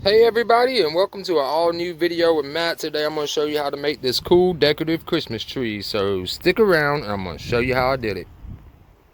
Hey everybody, and welcome to an all new video with Matt. Today I'm going to show you how to make this cool decorative Christmas tree. So stick around and I'm going to show you how I did it.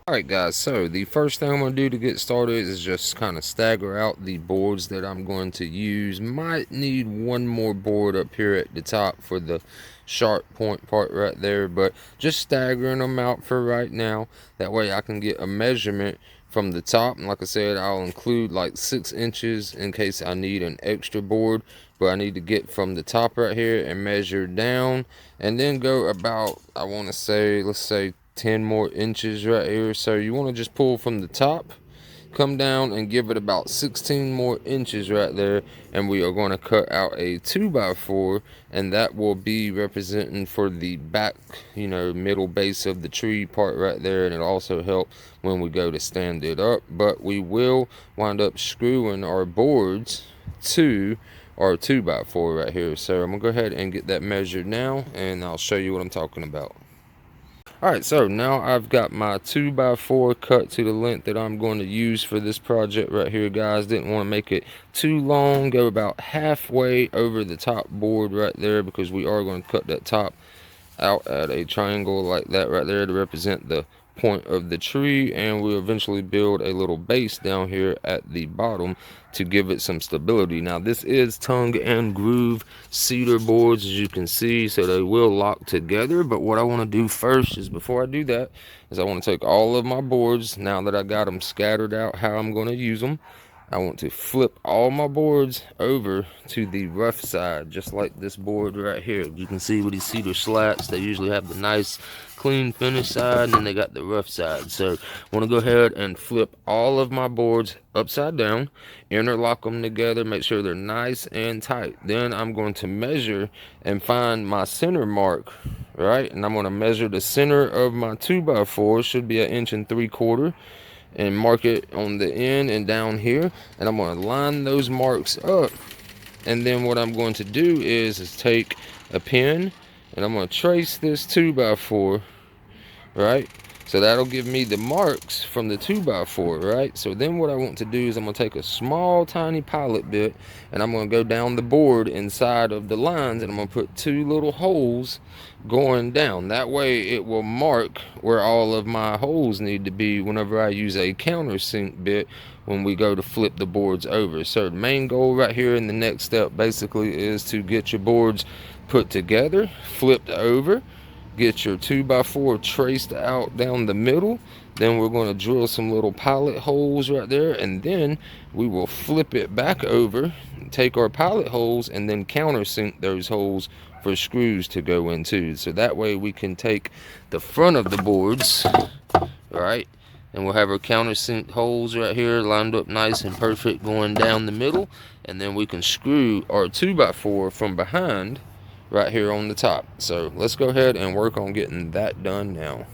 Alright guys, so the first thing I'm going to do to get started is just kind of stagger out the boards that I'm going to use. Might need one more board up here at the top for the sharp point part right there, but just staggering them out for right now. That way I can get a measurement from the top, and like I said, I'll include like 6 inches in case I need an extra board, but I need to get from the top right here and measure down, and then go about, I want to say, let's say 10 more inches right here. So you want to just pull from the top, come down and give it about 16 more inches right there, and we are going to cut out a 2x4, and that will be representing for the back, middle base of the tree part right there, and it'll also help when we go to stand it up. But we will wind up screwing our boards to our 2x4 right here. So I'm gonna go ahead and get that measured now, and I'll show you what I'm talking about. Alright, so now I've got my 2x4 cut to the length that I'm going to use for this project right here, guys. Didn't want to make it too long. Go about halfway over the top board right there, because we are going to cut that top out at a triangle like that right there to represent the point of the tree, and we'll eventually build a little base down here at the bottom to give it some stability. Now this is tongue and groove cedar boards, as you can see, so they will lock together. But what I want to do first is, before I do that, is I want to take all of my boards, now that I got them scattered out how I'm going to use them, I want to flip all my boards over to the rough side, just like this board right here. You can see with these cedar slats, they usually have the nice clean finish side, and then they got the rough side. So I want to go ahead and flip all of my boards upside down, interlock them together, make sure they're nice and tight. Then I'm going to measure and find my center mark, right? And I'm going to measure the center of my 2x4, should be 1.75 inches, and mark it on the end and down here, and I'm going to line those marks up. And then what I'm going to do is take a pen, and I'm going to trace this 2x4, right? So that'll give me the marks from the 2x4, right? So then what I want to do is I'm going to take a small tiny pilot bit, and I'm going to go down the board inside of the lines, and I'm going to put 2 little holes going down. That way it will mark where all of my holes need to be whenever I use a countersink bit when we go to flip the boards over. So the main goal right here in the next step basically is to get your boards put together, flipped over, get your 2x4 traced out down the middle. Then we're going to drill some little pilot holes right there, and then we will flip it back over, take our pilot holes, and then countersink those holes for screws to go into. So that way we can take the front of the boards, right, and we'll have our countersink holes right here lined up nice and perfect going down the middle, and then we can screw our 2x4 from behind right here on the top. So let's go ahead and work on getting that done now.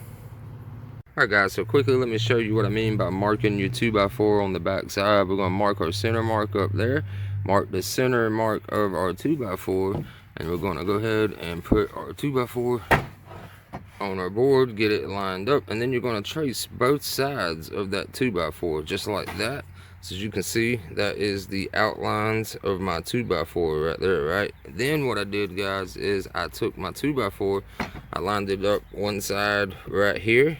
Alright guys, so quickly let me show you what I mean by marking your 2x4 on the back side. We're going to mark our center mark up there, mark the center mark of our 2x4, and we're going to go ahead and put our 2x4 on our board, get it lined up, and then you're going to trace both sides of that 2x4 just like that. So as you can see, that is the outlines of my 2x4 right there, right? Then what I did, guys, is I took my 2x4, I lined it up one side right here,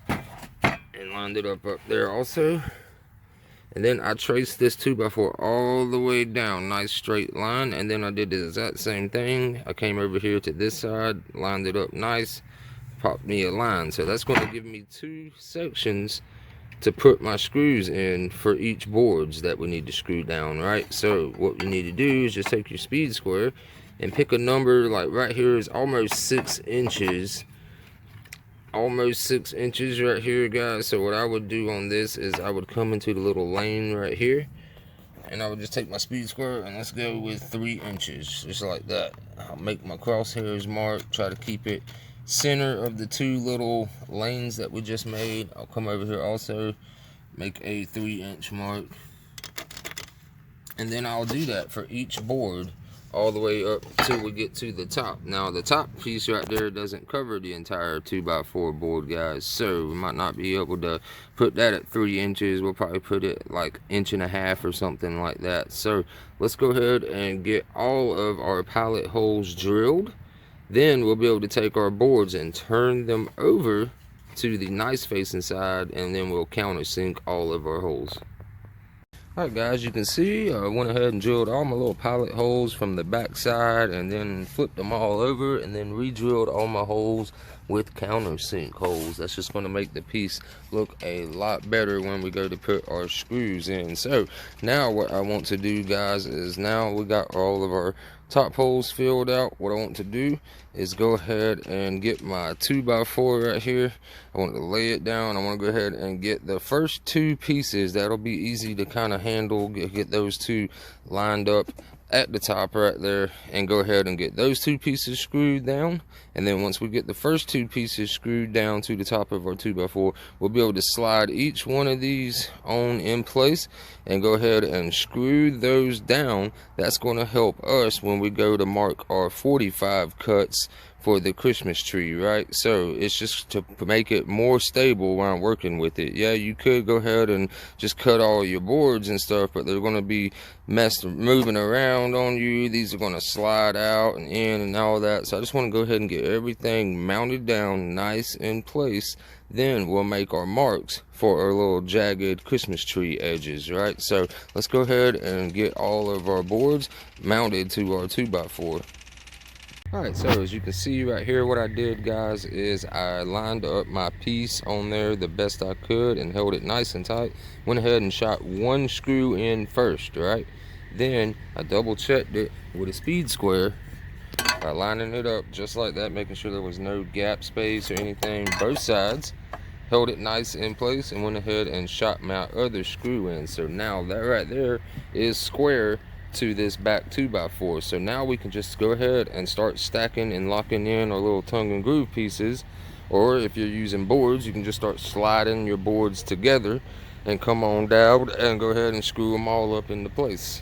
and lined it up there also. And then I traced this 2x4 all the way down, nice straight line. And then I did the exact same thing. I came over here to this side, lined it up nice, popped me a line. So that's going to give me 2 sections to put my screws in for each boards that we need to screw down, right? So what you need to do is just take your speed square and pick a number. Like right here is almost 6 inches. Almost 6 inches right here, guys. So what I would do on this is I would come into the little lane right here, and I would just take my speed square, and let's go with 3 inches, just like that. I'll make my crosshairs mark, try to keep it center of the 2 little lanes that we just made. I'll come over here also, make a 3-inch mark, and then I'll do that for each board all the way up till we get to the top. Now the top piece right there doesn't cover the entire 2x4 board, guys, so we might not be able to put that at 3 inches. We'll probably put it like 1.5 inches or something like that. So let's go ahead and get all of our pallet holes drilled. Then we'll be able to take our boards and turn them over to the nice facing side, and then we'll countersink all of our holes. Alright guys, you can see I went ahead and drilled all my little pallet holes from the back side, and then flipped them all over, and then re-drilled all my holes with countersink holes. That's just going to make the piece look a lot better when we go to put our screws in. So now what I want to do, guys, is now we got all of our top holes filled out. What I want to do is go ahead and get my 2x4 right here. I want to lay it down. I want to go ahead and get the first 2 pieces. That'll be easy to kind of handle. Get those 2 lined up at the top right there, and go ahead and get those 2 pieces screwed down. And then once we get the first 2 pieces screwed down to the top of our 2x4, we'll be able to slide each one of these on in place and go ahead and screw those down. That's going to help us when we go to mark our 45 cuts for the Christmas tree, right? So it's just to make it more stable when I'm working with it. Yeah, you could go ahead and just cut all your boards and stuff, but they're going to be moving around on you. These are going to slide out and in and all that. So I just want to go ahead and get everything mounted down nice in place. Then we'll make our marks for our little jagged Christmas tree edges, right? So let's go ahead and get all of our boards mounted to our 2x4. Alright, so as you can see right here, what I did, guys, is I lined up my piece on there the best I could and held it nice and tight. Went ahead and shot 1 screw in first, right? Then I double checked it with a speed square by lining it up just like that, making sure there was no gap space or anything, both sides. Held it nice in place and went ahead and shot my other screw in. So now that right there is square to this back 2x4. So now we can just go ahead and start stacking and locking in our little tongue and groove pieces. Or if you're using boards, you can just start sliding your boards together and come on down and go ahead and screw them all up into place.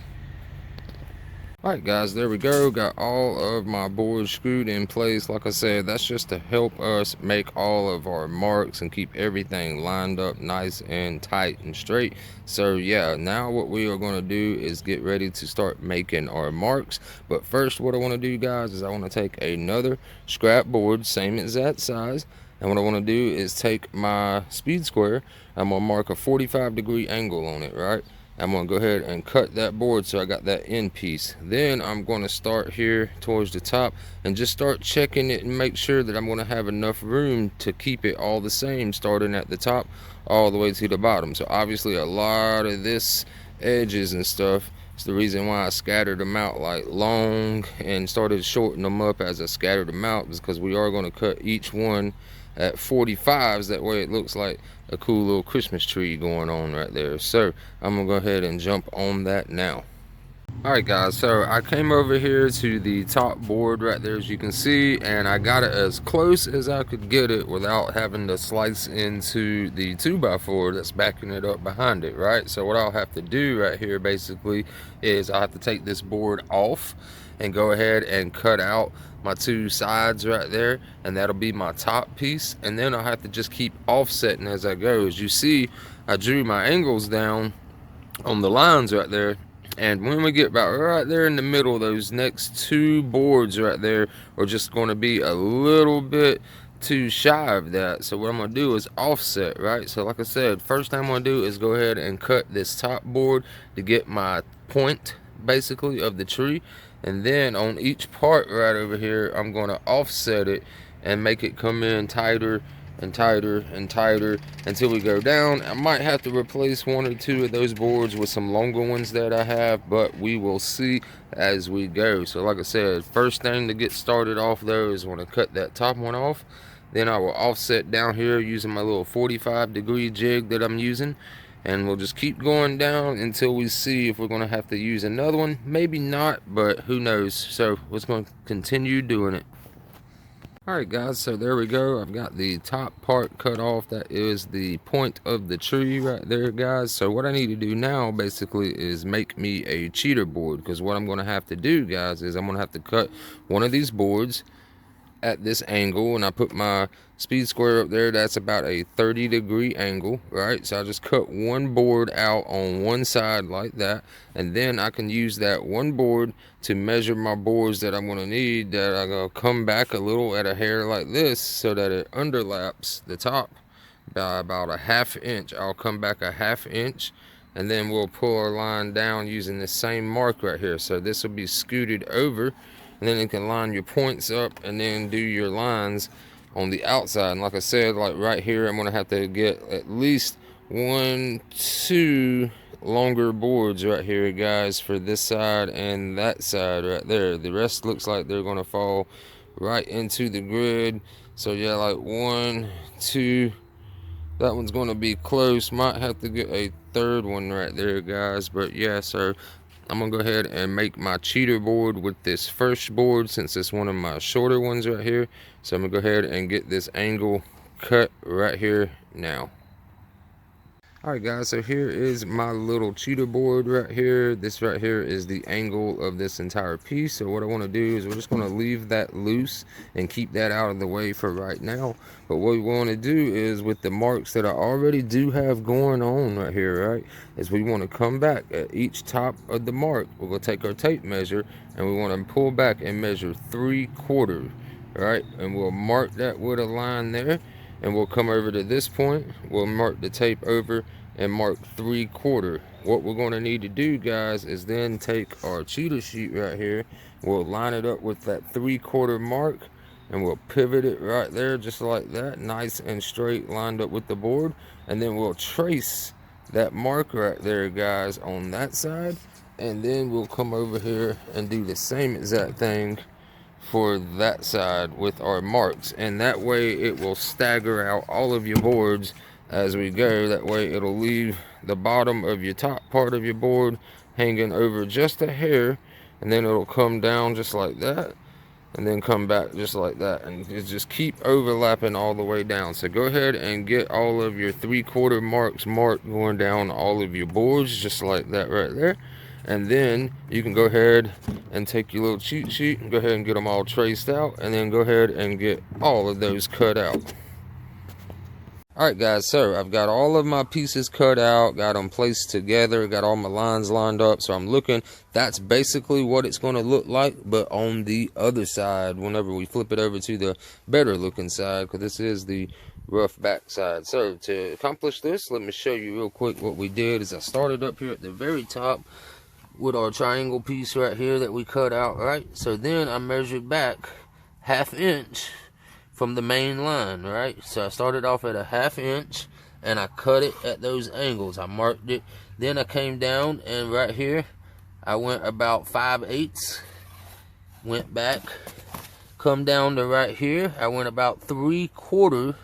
Alright guys, there we go. Got all of my boards screwed in place. Like I said, that's just to help us make all of our marks and keep everything lined up nice and tight and straight. So yeah, now what we are going to do is get ready to start making our marks. But first, what I want to do, guys, is I want to take another scrap board, same exact size. And what I want to do is take my speed square. I'm going to mark a 45-degree angle on it, right? I'm going to go ahead and cut that board so I got that end piece. Then I'm going to start here towards the top and just start checking it and make sure that I'm going to have enough room to keep it all the same, starting at the top all the way to the bottom. So obviously a lot of this edges and stuff, it's the reason why I scattered them out like long and started shortening them up as I scattered them out, is because we are going to cut each one at 45s. That way it looks like a cool little Christmas tree going on right there. So I'm gonna go ahead and jump on that now. Alright guys, so I came over here to the top board right there, as you can see, and I got it as close as I could get it without having to slice into the 2x4 that's backing it up behind it, right? So what I'll have to do right here basically is I'll have to take this board off and go ahead and cut out my 2 sides right there, and that'll be my top piece. And then I'll have to just keep offsetting as I go. As you see, I drew my angles down on the lines right there, and when we get about right there in the middle, those next 2 boards right there are just going to be a little bit too shy of that. So what I'm going to do is offset, right? So like I said, first thing I'm going to do is go ahead and cut this top board to get my point basically of the tree, and then on each part right over here I'm going to offset it and make it come in tighter and tighter and tighter until we go down. I might have to replace 1 or 2 of those boards with some longer ones that I have, but we will see as we go. So like I said, first thing to get started off though is when I cut that top one off, then I will offset down here using my little 45-degree jig that I'm using, and we'll just keep going down until we see if we're going to have to use another one. Maybe not, but who knows. So we're just going to continue doing it. Alright guys, so there we go. I've got the top part cut off. That is the point of the tree right there, guys. So what I need to do now basically is make me a cheater board, because what I'm going to have to do, guys, is I'm going to have to cut one of these boards at this angle, and I put my speed square up there. That's about a 30-degree angle, right? So I just cut one board out on one side like that, and then I can use that one board to measure my boards that I'm going to need, that I'm going to come back a little at a hair like this so that it underlaps the top by about a ½ inch. I'll come back a ½ inch, and then we'll pull our line down using the same mark right here. So this will be scooted over, and then you can line your points up and then do your lines on the outside. And like I said, like right here, I'm gonna have to get at least 2 longer boards right here, guys, for this side and that side right there. The rest looks like they're gonna fall right into the grid. So yeah, like 1, 2, that one's going to be close. Might have to get a third one right there, guys. But yeah, so I'm going to go ahead and make my cheater board with this first board, since it's one of my shorter ones right here. So I'm going to go ahead and get this angle cut right here now. Alright guys, so here is my little cheater board right here. This right here is the angle of this entire piece. So what I want to do is we're just going to leave that loose and keep that out of the way for right now. But what we want to do is, with the marks that I already do have going on right here, right, is we want to come back at each top of the mark. We're going to take our tape measure and we want to pull back and measure 3/4, right? And we'll mark that with a line there. And we'll come over to this point, we'll mark the tape over and mark 3/4. What we're going to need to do, guys, is then take our cheater sheet right here, we'll line it up with that 3/4 mark, and we'll pivot it right there just like that, nice and straight, lined up with the board. And then we'll trace that mark right there, guys, on that side, and then we'll come over here and do the same exact thing for that side with our marks. And that way it will stagger out all of your boards as we go. That way it'll leave the bottom of your top part of your board hanging over just a hair, and then it'll come down just like that, and then come back just like that, and just keep overlapping all the way down. So go ahead and get all of your 3/4 marks marked going down all of your boards just like that right there. And then you can go ahead and take your little cheat sheet and go ahead and get them all traced out, and then go ahead and get all of those cut out. Alright guys, so I've got all of my pieces cut out, got them placed together, got all my lines lined up. So I'm looking, that's basically what it's going to look like, but on the other side, whenever we flip it over to the better looking side, because this is the rough back side. So to accomplish this, let me show you real quick what we did. Is I started up here at the very top with our triangle piece right here that we cut out, right? So then I measured back ½ inch from the main line, right? So I started off at a ½ inch and I cut it at those angles. I marked it. Then I came down, and right here I went about 5/8, went back, come down to right here, I went about 3/4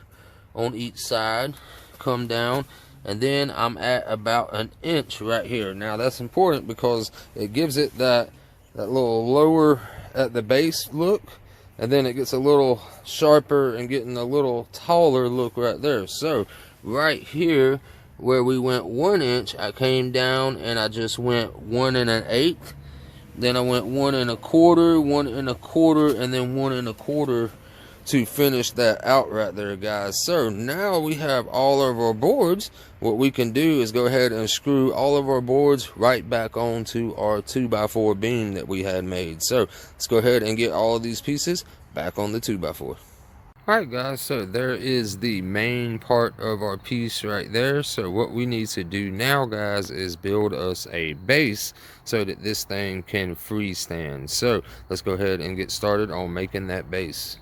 on each side, come down, and then I'm at about 1 inch right here. Now that's important because it gives it that little lower at the base look, and then it gets a little sharper and getting a little taller look right there. So right here where we went 1 inch, I came down and I just went 1 1/8. Then I went 1 1/4, 1 1/4, and then 1 1/4 to finish that out right there, guys. So now we have all of our boards. What we can do is go ahead and screw all of our boards right back onto our 2x4 beam that we had made. So let's go ahead and get all of these pieces back on the 2x4. Alright guys, so there is the main part of our piece right there. So what we need to do now, guys, is build us a base so that this thing can freestand. So let's go ahead and get started on making that base.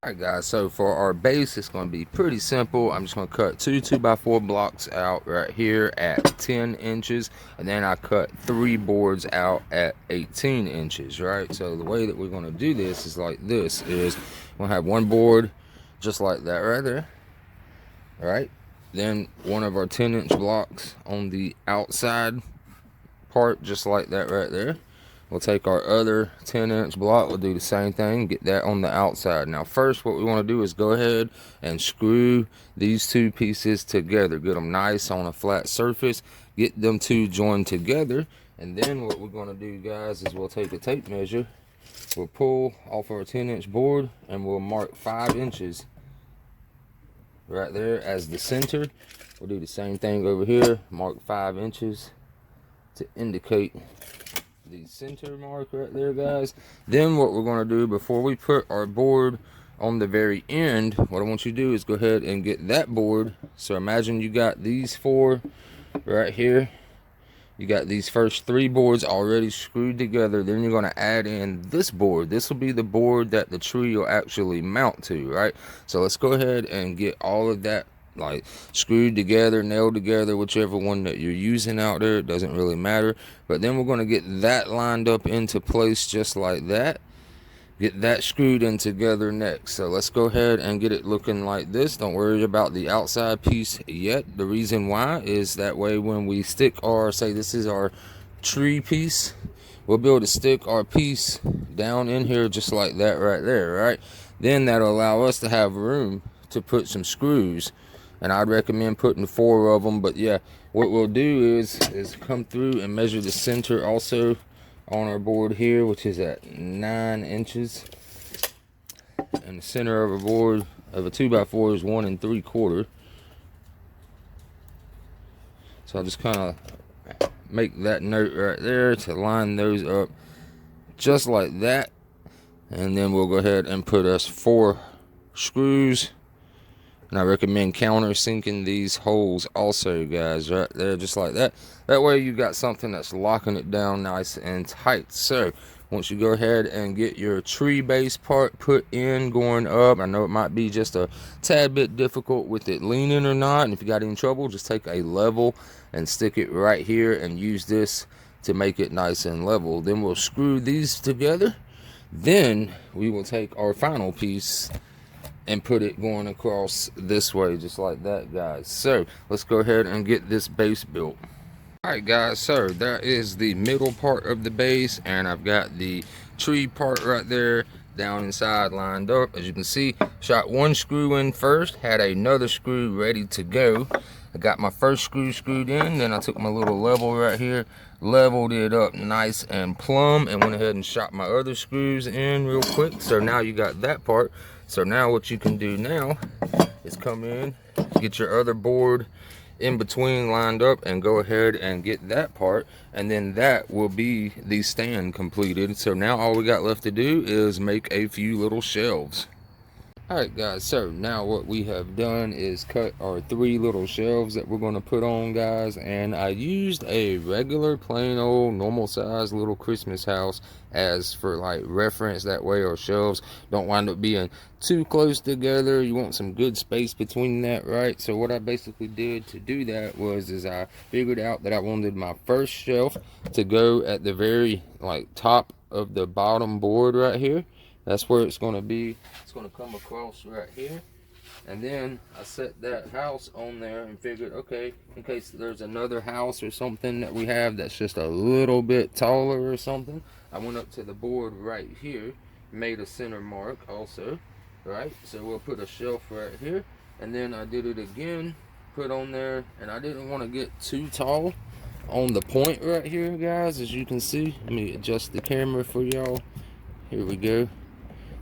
Alright guys, so for our base, it's going to be pretty simple. I'm just going to cut 2 2x4 blocks out right here at 10 inches, and then I cut 3 boards out at 18 inches, right? So the way that we're going to do this is like this, is we'll have one board just like that right there, alright? Then one of our 10-inch blocks on the outside part just like that right there. we'll take our other 10-inch block, we'll do the same thing, get that on the outside. Now first what we want to do is go ahead and screw these two pieces together, get them nice on a flat surface, get them two joined together. And then what we're going to do, guys, is we'll take a tape measure, we'll pull off our 10-inch board, and we'll mark 5 inches right there as the center. We'll do the same thing over here, mark 5 inches to indicate the center mark right there, guys. Then what we're going to do before we put our board on the very end, what I want you to do is go ahead and get that board. So imagine you got these 4 right here. You got these first 3 boards already screwed together. Then you're going to add in this board. This will be the board that the tree will actually mount to, right? So let's go ahead and get all of that like screwed together, nailed together, whichever one that you're using out there. It doesn't really matter. But then we're going to get that lined up into place just like that. Get that screwed in together next. So let's go ahead and get it looking like this. Don't worry about the outside piece yet. The reason why is that way when we stick our, say this is our tree piece, we'll be able to stick our piece down in here just like that right there, right? Then that'll allow us to have room to put some screws, and I'd recommend putting 4 of them. But yeah, what we'll do is come through and measure the center also on our board here, which is at 9 inches, and the center of a board of a 2x4 is 1 3/4. So I'll just kind of make that note right there to line those up just like that, and then we'll go ahead and put us 4 screws. And I recommend countersinking these holes also, guys, right there, just like that. That way you got something that's locking it down nice and tight. So once you go ahead and get your tree base part put in, going up, I know it might be just a tad bit difficult with it leaning or not, and if you got any trouble, just take a level and stick it right here and use this to make it nice and level. Then we'll screw these together. Then we will take our final piece and put it going across this way just like that, guys. So let's go ahead and get this base built. Alright guys, so that is the middle part of the base, and I've got the tree part right there down inside lined up. As you can see, shot 1 screw in first, had another screw ready to go. I got my first screw screwed in, then I took my little level right here, leveled it up nice and plumb, and went ahead and shot my other screws in real quick. So now you got that part. So now what you can do now is come in, get your other board in between lined up, and go ahead and get that part, and then that will be the stand completed. So now all we got left to do is make a few little shelves. Alright guys, so now what we have done is cut our 3 little shelves that we're going to put on, guys, and I used a regular plain old normal size little Christmas house as for like reference. That way our shelves don't wind up being too close together. You want some good space between that, right? So what I basically did to do that was I figured out that I wanted my first shelf to go at the very like top of the bottom board right here. That's where it's going to be. It's going to come across right here. And then I set that house on there and figured, okay, in case there's another house or something that we have that's just a little bit taller or something, I went up to the board right here, made a center mark also, right? So we'll put a shelf right here. And then I did it again, put on there, and I didn't want to get too tall on the point right here, guys, as you can see. Let me adjust the camera for y'all. Here we go.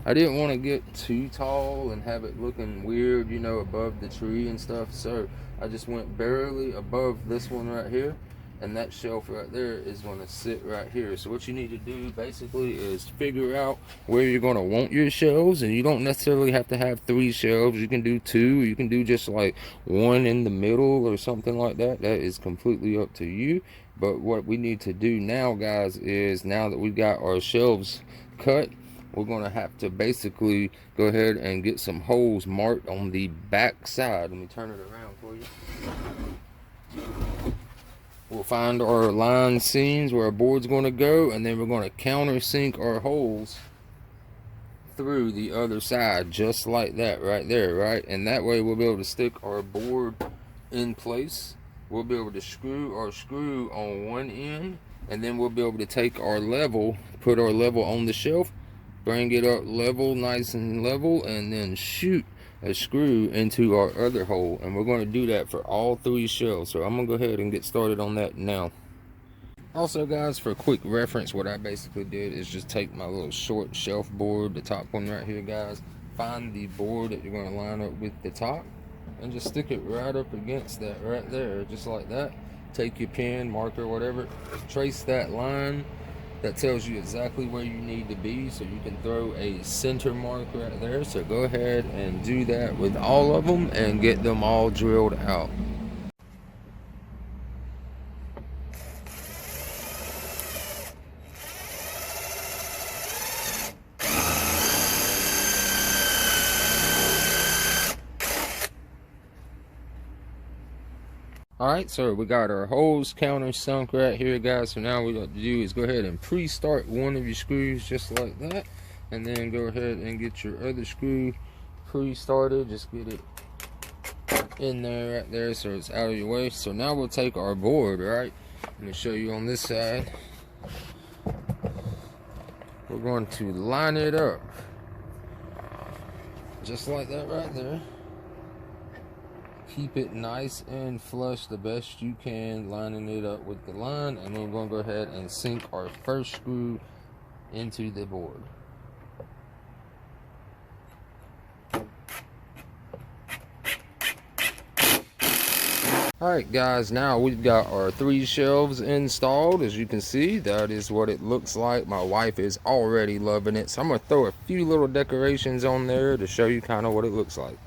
I didn't want to get too tall and have it looking weird, you know, above the tree and stuff. So I just went barely above this one right here, and that shelf right there is going to sit right here. So what you need to do basically is figure out where you're going to want your shelves, and you don't necessarily have to have 3 shelves. You can do 2, you can do just like 1 in the middle or something like that. That is completely up to you. But what we need to do now, guys, is now that we've got our shelves cut, we're going to have to basically go ahead and get some holes marked on the back side. Let me turn it around for you. We'll find our line seams where our board's going to go, and then we're going to countersink our holes through the other side, just like that right there, right? And that way we'll be able to stick our board in place. We'll be able to screw our screw on one end, and then we'll be able to take our level, put our level on the shelf, bring it up level, nice and level, and then shoot a screw into our other hole. And we're going to do that for all 3 shelves. So I'm going to go ahead and get started on that now. Also guys, for quick reference, what I basically did is just take my little short shelf board, the top one right here guys, find the board that you're going to line up with the top, and just stick it right up against that right there, just like that. Take your pen, marker, whatever, trace that line that tells you exactly where you need to be, so you can throw a center mark right there. So go ahead and do that with all of them and get them all drilled out. Alright, so we got our holes counter sunk right here guys. So now what we got to do is go ahead and pre-start one of your screws just like that, and then go ahead and get your other screw pre-started. Just get it in there right there so it's out of your way. So now we'll take our board, right? Let me show you on this side. We're going to line it up just like that right there. Keep it nice and flush the best you can, lining it up with the line, and then we're going to go ahead and sink our first screw into the board. Alright guys, now we've got our 3 shelves installed. As you can see, that is what it looks like. My wife is already loving it, so I'm going to throw a few little decorations on there to show you kind of what it looks like.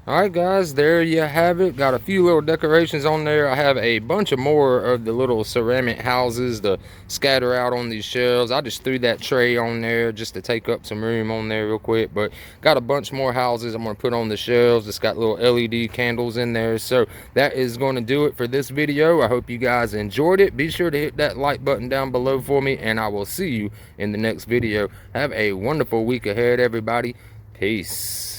Alright guys, there you have it. Got a few little decorations on there. I have a bunch of more of the little ceramic houses to scatter out on these shelves. I just threw that tray on there just to take up some room on there real quick. But got a bunch more houses I'm going to put on the shelves. It's got little LED candles in there. So that is going to do it for this video. I hope you guys enjoyed it. Be sure to hit that like button down below for me, and I will see you in the next video. Have a wonderful week ahead, everybody. Peace.